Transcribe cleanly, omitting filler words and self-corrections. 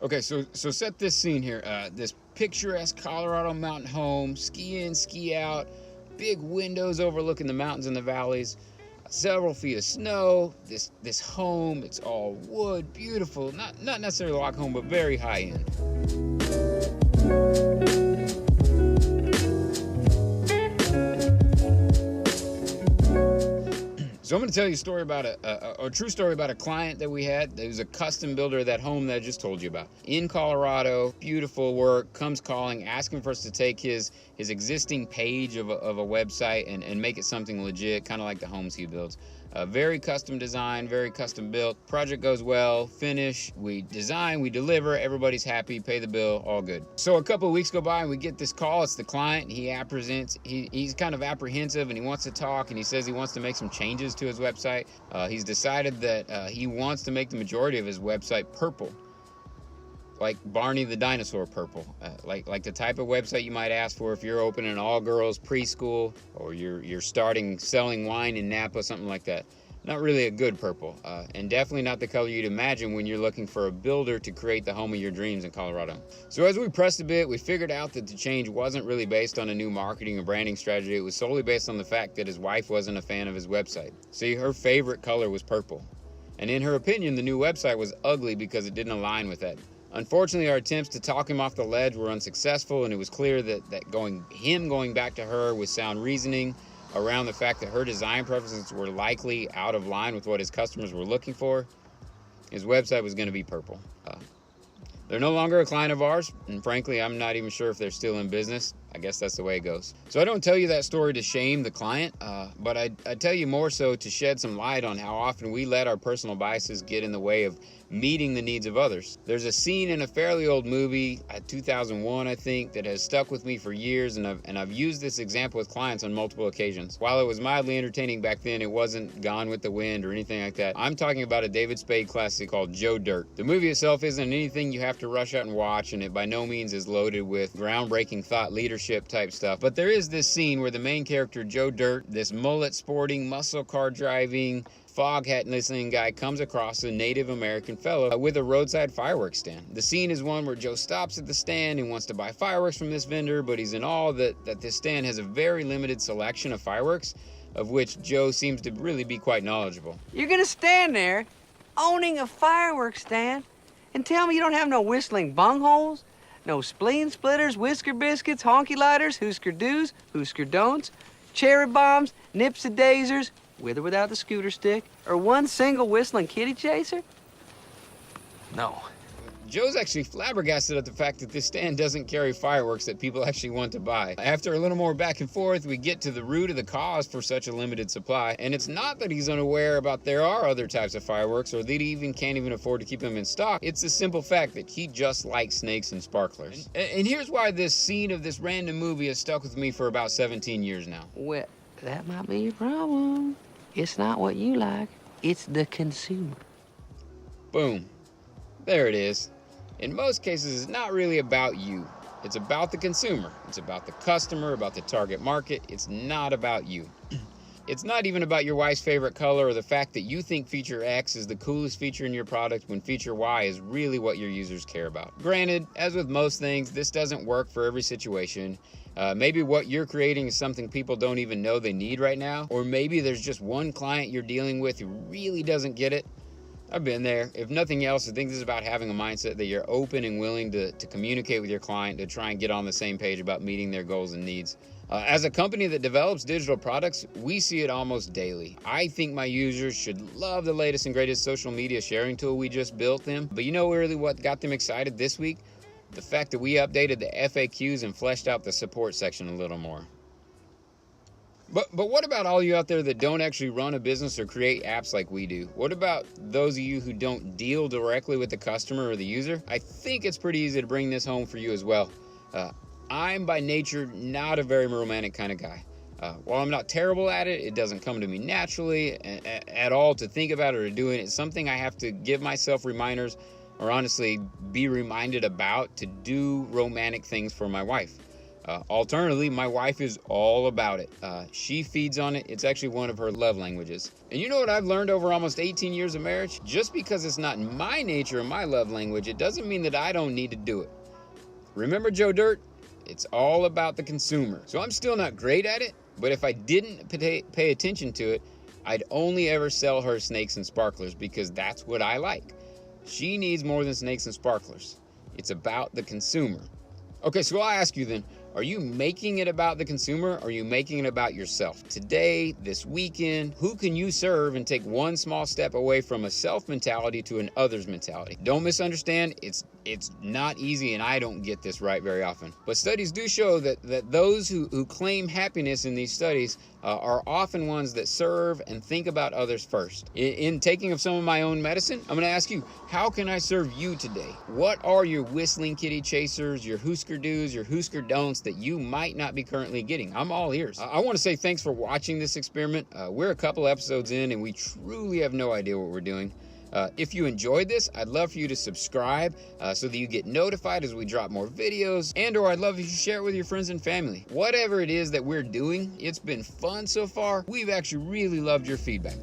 Okay, so set this scene here. This picturesque Colorado mountain home, ski in, ski out, big windows overlooking the mountains and the valleys, several feet of snow. This home, it's all wood, beautiful. Not necessarily a log home, but very high end. So I'm going to tell you a story about a true story about a client that we had. There was a custom builder of that home that I just told you about. In Colorado, beautiful work, comes calling, asking for us to take his existing page of a website and make it something legit, kind of like the homes he builds. Very custom design, very custom built. Project goes well, finish, we design, we deliver, everybody's happy, pay the bill, all good. So a couple of weeks go by and we get this call. It's the client. He's kind of apprehensive and he wants to talk, and he says he wants to make some changes to his website. He's decided that he wants to make the majority of his website purple, like Barney the dinosaur purple, like the type of website you might ask for if you're opening an all-girls preschool, or you're starting selling wine in Napa, something like that. Not really a good purple, and definitely not the color you'd imagine when you're looking for a builder to create the home of your dreams in Colorado. So as we pressed a bit, we figured out that the change wasn't really based on a new marketing or branding strategy. It was solely based on the fact that his wife wasn't a fan of his website. See, her favorite color was purple, and in her opinion, the new website was ugly because it didn't align with that. Unfortunately, our attempts to talk him off the ledge were unsuccessful, and it was clear that going back to her with sound reasoning around the fact that her design preferences were likely out of line with what his customers were looking for, his website was going to be purple. They're no longer a client of ours, and frankly, I'm not even sure if they're still in business. I guess that's the way it goes. So I don't tell you that story to shame the client, but I tell you more so to shed some light on how often we let our personal biases get in the way of meeting the needs of others. There's a scene in a fairly old movie, 2001 I think, that has stuck with me for years, and I've used this example with clients on multiple occasions. While it was mildly entertaining back then, it wasn't Gone with the Wind or anything like that. I'm talking about a David Spade classic called Joe Dirt. The movie itself isn't anything you have to rush out and watch, and it by no means is loaded with groundbreaking thought leadership type stuff, but there is this scene where the main character, Joe Dirt, this mullet sporting, muscle car driving, fog hat listening guy, comes across a Native American fellow with a roadside fireworks stand. The scene is one where Joe stops at the stand and wants to buy fireworks from this vendor, but he's in awe that this stand has a very limited selection of fireworks, of which Joe seems to really be quite knowledgeable. You're gonna stand there owning a fireworks stand and tell me you don't have no whistling bungholes, no spleen splitters, whisker biscuits, honky lighters, Husker do's, Husker don'ts, cherry bombs, nipsy-daisers, with or without the scooter stick, or one single whistling kitty chaser? No. Joe's actually flabbergasted at the fact that this stand doesn't carry fireworks that people actually want to buy. After a little more back and forth, we get to the root of the cause for such a limited supply, and it's not that he's unaware about there are other types of fireworks or that he can't even afford to keep them in stock. It's the simple fact that he just likes snakes and sparklers. And here's why this scene of this random movie has stuck with me for about 17 years now. Well, that might be your problem. It's not what you like, it's the consumer. Boom. There it is. In most cases, it's not really about you. It's about the consumer. It's about the customer, about the target market. It's not about you. It's not even about your wife's favorite color or the fact that you think feature X is the coolest feature in your product when feature Y is really what your users care about. Granted, as with most things, this doesn't work for every situation. Maybe what you're creating is something people don't even know they need right now, or maybe there's just one client you're dealing with who really doesn't get it. I've been there. If nothing else, I think this is about having a mindset that you're open and willing to communicate with your client to try and get on the same page about meeting their goals and needs. As a company that develops digital products, we see it almost daily. I think my users should love the latest and greatest social media sharing tool we just built them. But you know really what got them excited this week? The fact that we updated the FAQs and fleshed out the support section a little more. But what about all you out there that don't actually run a business or create apps like we do? What about those of you who don't deal directly with the customer or the user? I think it's pretty easy to bring this home for you as well. I'm by nature not a very romantic kind of guy. While I'm not terrible at it, it doesn't come to me naturally at all to think about it or do it. It's something I have to give myself reminders, or honestly be reminded about, to do romantic things for my wife. Alternatively, my wife is all about it. She feeds on it. It's actually one of her love languages. And you know what I've learned over almost 18 years of marriage? Just because it's not my nature or my love language, it doesn't mean that I don't need to do it. Remember Joe Dirt? It's all about the consumer. So I'm still not great at it, but if I didn't pay attention to it, I'd only ever sell her snakes and sparklers because that's what I like. She needs more than snakes and sparklers. It's about the consumer. Okay, so I'll ask you then, are you making it about the consumer or are you making it about yourself? Today, this weekend, who can you serve and take one small step away from a self mentality to an others mentality? Don't misunderstand, it's not easy and I don't get this right very often. But studies do show that those who claim happiness in these studies are often ones that serve and think about others first. In taking of some of my own medicine, I'm going to ask you, how can I serve you today? What are your whistling kitty chasers, your Husker do's, your Husker don'ts that you might not be currently getting? I'm all ears. I want to say thanks for watching this experiment. We're a couple episodes in and we truly have no idea what we're doing. If you enjoyed this, I'd love for you to subscribe so that you get notified as we drop more videos, or I'd love if you share it with your friends and family. Whatever it is that we're doing, it's been fun so far. We've actually really loved your feedback.